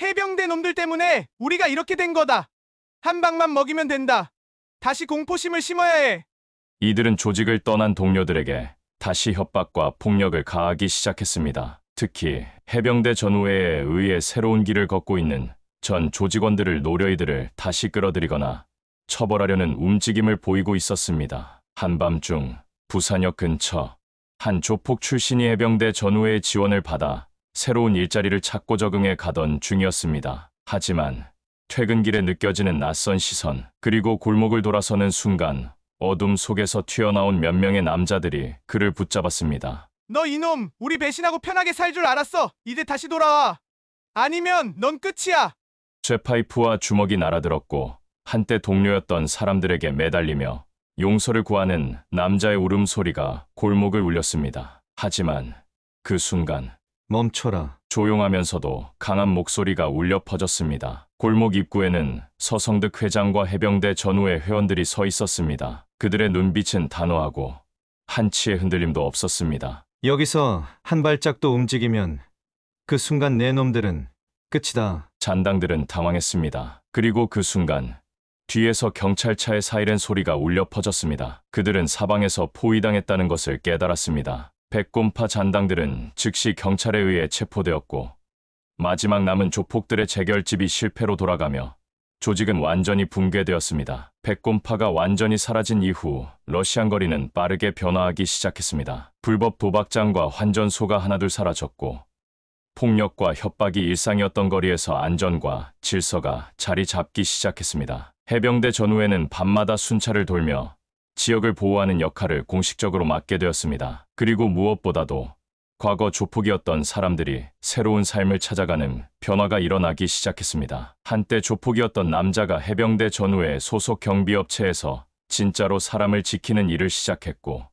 [SPEAKER 2] 해병대 놈들 때문에 우리가 이렇게 된 거다. 한 방만 먹이면 된다. 다시 공포심을 심어야 해.
[SPEAKER 4] 이들은 조직을 떠난 동료들에게 다시 협박과 폭력을 가하기 시작했습니다. 특히 해병대 전우회에 의해 새로운 길을 걷고 있는 전 조직원들을 노려 이들을 다시 끌어들이거나 처벌하려는 움직임을 보이고 있었습니다. 한밤중 부산역 근처 한 조폭 출신이 해병대 전우회의 지원을 받아 새로운 일자리를 찾고 적응해 가던 중이었습니다. 하지만 퇴근길에 느껴지는 낯선 시선, 그리고 골목을 돌아서는 순간 어둠 속에서 튀어나온 몇 명의 남자들이 그를 붙잡았습니다.
[SPEAKER 2] 너 이놈, 우리 배신하고 편하게 살 줄 알았어. 이제 다시 돌아와. 아니면 넌 끝이야.
[SPEAKER 4] 쇠파이프와 주먹이 날아들었고 한때 동료였던 사람들에게 매달리며 용서를 구하는 남자의 울음소리가 골목을 울렸습니다. 하지만 그 순간
[SPEAKER 3] 멈춰라.
[SPEAKER 4] 조용하면서도 강한 목소리가 울려 퍼졌습니다. 골목 입구에는 서성득 회장과 해병대 전우회 회원들이 서 있었습니다. 그들의 눈빛은 단호하고 한치의 흔들림도 없었습니다.
[SPEAKER 3] 여기서 한 발짝도 움직이면 그 순간 내 놈들은 끝이다.
[SPEAKER 4] 잔당들은 당황했습니다. 그리고 그 순간 뒤에서 경찰차의 사이렌 소리가 울려 퍼졌습니다. 그들은 사방에서 포위당했다는 것을 깨달았습니다. 백곰파 잔당들은 즉시 경찰에 의해 체포되었고 마지막 남은 조폭들의 재결집이 실패로 돌아가며 조직은 완전히 붕괴되었습니다. 백곰파가 완전히 사라진 이후 러시안 거리는 빠르게 변화하기 시작했습니다. 불법 도박장과 환전소가 하나둘 사라졌고 폭력과 협박이 일상이었던 거리에서 안전과 질서가 자리 잡기 시작했습니다. 해병대 전우회는 밤마다 순찰을 돌며 지역을 보호하는 역할을 공식적으로 맡게 되었습니다. 그리고 무엇보다도 과거 조폭이었던 사람들이 새로운 삶을 찾아가는 변화가 일어나기 시작했습니다. 한때 조폭이었던 남자가 해병대 전우회 소속 경비업체에서 진짜로 사람을 지키는 일을 시작했고,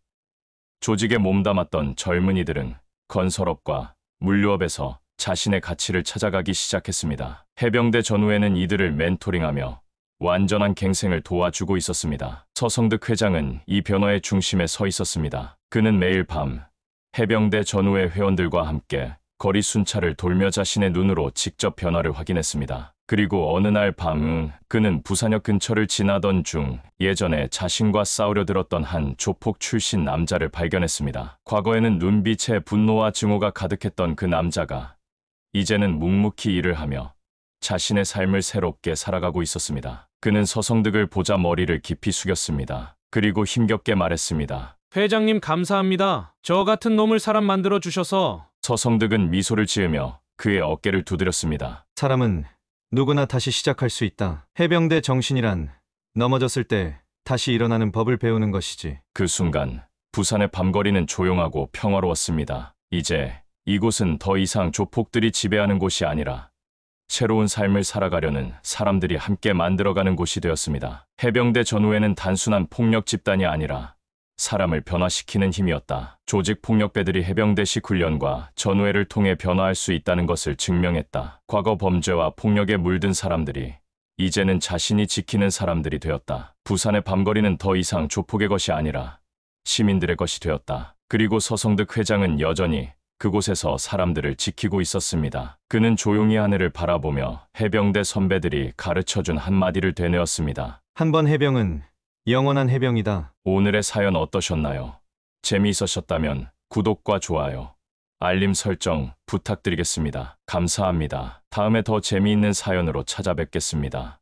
[SPEAKER 4] 조직에 몸담았던 젊은이들은 건설업과 물류업에서 자신의 가치를 찾아가기 시작했습니다. 해병대 전우회는 이들을 멘토링하며 완전한 갱생을 도와주고 있었습니다. 서성득 회장은 이 변화의 중심에 서 있었습니다. 그는 매일 밤 해병대 전우회 회원들과 함께 거리 순찰을 돌며 자신의 눈으로 직접 변화를 확인했습니다. 그리고 어느 날 밤 그는 부산역 근처를 지나던 중 예전에 자신과 싸우려 들었던 한 조폭 출신 남자를 발견했습니다. 과거에는 눈빛에 분노와 증오가 가득했던 그 남자가 이제는 묵묵히 일을 하며 자신의 삶을 새롭게 살아가고 있었습니다. 그는 서성득을 보자 머리를 깊이 숙였습니다. 그리고 힘겹게 말했습니다.
[SPEAKER 1] 회장님 감사합니다. 저 같은 놈을 사람 만들어 주셔서.
[SPEAKER 4] 서성득은 미소를 지으며 그의 어깨를 두드렸습니다.
[SPEAKER 3] 사람은 누구나 다시 시작할 수 있다. 해병대 정신이란 넘어졌을 때 다시 일어나는 법을 배우는 것이지.
[SPEAKER 4] 그 순간 부산의 밤거리는 조용하고 평화로웠습니다. 이제 이곳은 더 이상 조폭들이 지배하는 곳이 아니라 새로운 삶을 살아가려는 사람들이 함께 만들어가는 곳이 되었습니다. 해병대 전우회는 단순한 폭력 집단이 아니라 사람을 변화시키는 힘이었다. 조직 폭력배들이 해병대식 훈련과 전우회를 통해 변화할 수 있다는 것을 증명했다. 과거 범죄와 폭력에 물든 사람들이 이제는 자신이 지키는 사람들이 되었다. 부산의 밤거리는 더 이상 조폭의 것이 아니라 시민들의 것이 되었다. 그리고 서성득 회장은 여전히 그곳에서 사람들을 지키고 있었습니다. 그는 조용히 하늘을 바라보며 해병대 선배들이 가르쳐준 한마디를 되뇌었습니다.
[SPEAKER 3] 한 번 해병은 영원한 해병이다.
[SPEAKER 4] 오늘의 사연 어떠셨나요? 재미있으셨다면 구독과 좋아요, 알림 설정 부탁드리겠습니다. 감사합니다. 다음에 더 재미있는 사연으로 찾아뵙겠습니다.